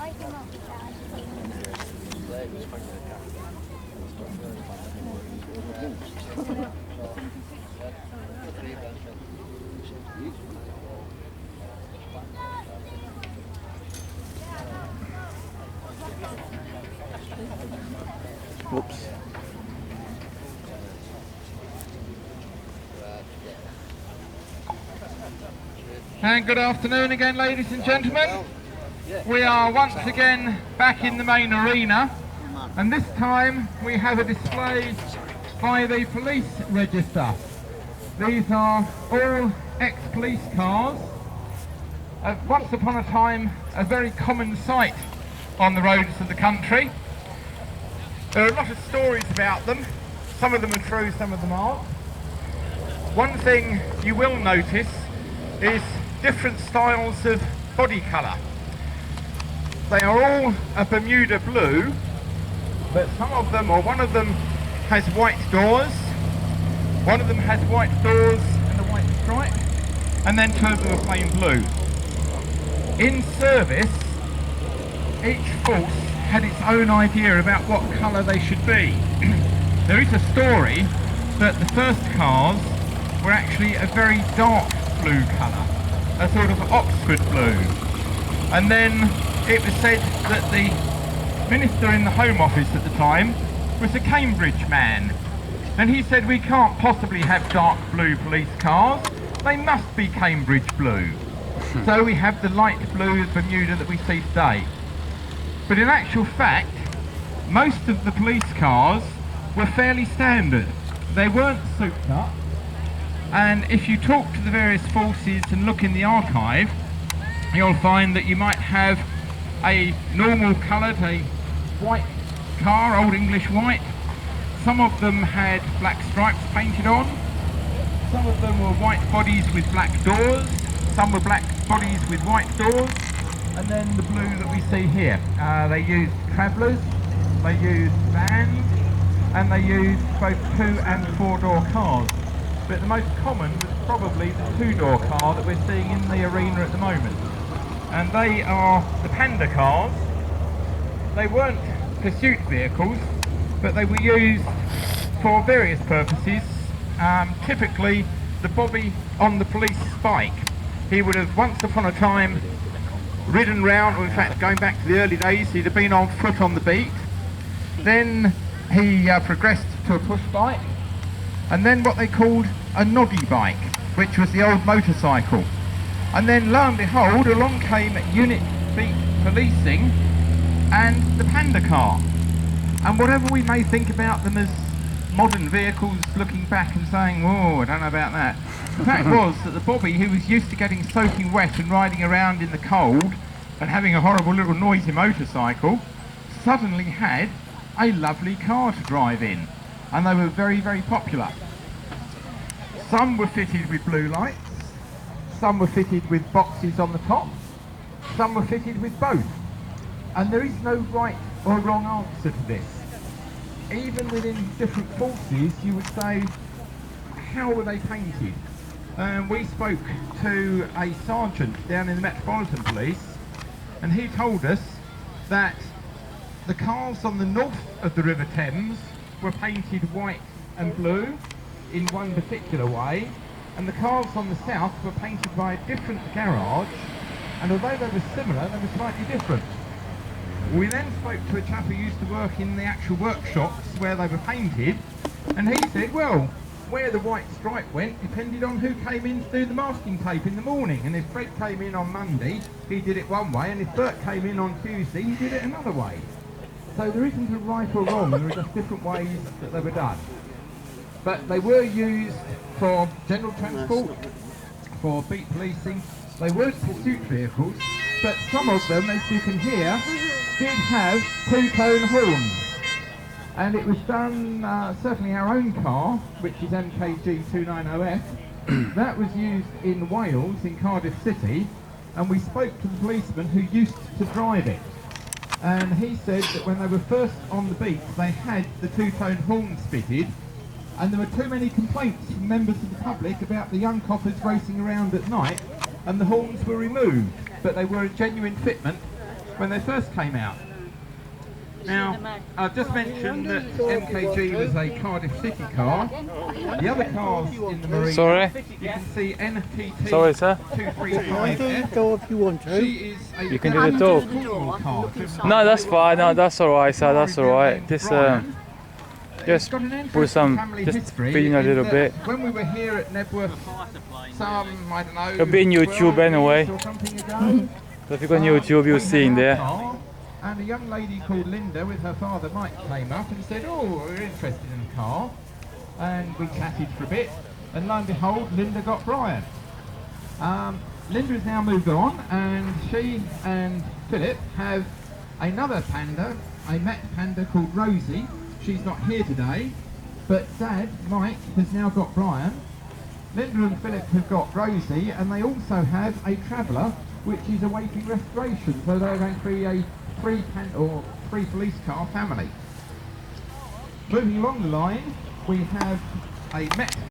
I cannot do that. Oops. And good afternoon again, ladies and gentlemen. We are once again back in the main arena, and this time we have a display by the police register. These are all ex-police cars. Once upon a time, a very common sight on the roads of the country. There are a lot of stories about them. Some of them are true, some of them aren't. One thing you will notice is different styles of body colour. They are all a Bermuda blue, but some of them, or one of them, has white doors. One of them has white doors and a white stripe, and then two of them are plain blue. In service, each force had its own idea about what colour they should be. There is a story that the first cars were actually a very dark blue colour, a sort of Oxford blue. And then it was said that the minister in the Home Office at the time was a Cambridge man. And he said, we can't possibly have dark blue police cars, they must be Cambridge blue. So we have the light blue Bermuda that we see today. But in actual fact, most of the police cars were fairly standard. They weren't souped up. And if you talk to the various forces and look in the archive, you'll find that you might have a normal coloured, a white car, Old English white. Some of them had black stripes painted on. Some of them were white bodies with black doors. Some were black bodies with white doors. And then the blue that we see here. They used travellers, they used vans, and they used both 2 and 4 door cars. But the most common was probably the 2-door car that we're seeing in the arena at the moment. And they are the Panda cars. They weren't pursuit vehicles, but they were used for various purposes. Typically, the bobby on the police bike. He would have once upon a time ridden round, or in fact going back to the early days, he'd have been on foot on the beat. Then he progressed to a push bike, and then what they called a noddy bike, which was the old motorcycle. And then lo and behold, along came unit beat policing and the Panda car. And whatever we may think about them as modern vehicles, looking back and saying, whoa, I don't know about that. The fact was that the bobby, who was used to getting soaking wet and riding around in the cold and having a horrible little noisy motorcycle, suddenly had a lovely car to drive in. And they were very, very popular. Some were fitted with blue lights, some were fitted with boxes on the top, some were fitted with both. And there is no right or wrong answer to this. Even within different forces, you would say, how were they painted? We spoke to a sergeant down in the Metropolitan Police, and he told us that the cars on the north of the River Thames were painted white and blue in one particular way, and the cars on the south were painted by a different garage, and although they were similar, they were slightly different. We then spoke to a chap who used to work in the actual workshops where they were painted, and he said, well, where the white stripe went depended on who came in to do the masking tape in the morning, and if Fred came in on Monday, he did it one way, and if Bert came in on Tuesday, he did it another way. So there isn't a right or wrong, there are just different ways that they were done. But they were used for general transport, for beat policing. They weren't pursuit vehicles, but some of them, as you can hear, did have two-tone horns. And it was done, certainly our own car, which is MKG 290F, that was used in Wales, in Cardiff City, and we spoke to the policeman who used to drive it. And he said that when they were first on the beat, they had the two-tone horns fitted, and there were too many complaints from members of the public about the young coppers racing around at night, and the horns were removed, but they were a genuine fitment when they first came out. Now, I've just mentioned that MKG was a Cardiff City car. The other cars in the marina, Sorry? you can see NTT Sorry, sir? 235F. If you want to. She is a You can do the door. Cornwall car. No, that's fine. No, that's alright, sir. That's alright. Just put some, just feeding a little bit. When we were here at Knebworth, I don't know, It'll be in YouTube anyway. or something ago, So if you go on YouTube, you'll see in there. and a young lady called Linda with her father Mike came up and said, oh, we're interested in the car. And we chatted for a bit, and lo and behold, Linda got Brian. Linda has now moved on, and she and Philip have another panda, a Met panda called Rosie. She's not here today, but Dad, Mike, has now got Brian. Linda and Philip have got Rosie, and they also have a Traveller, which is awaiting restoration, so they're going to be a three police car family. Moving along the line, we have a Met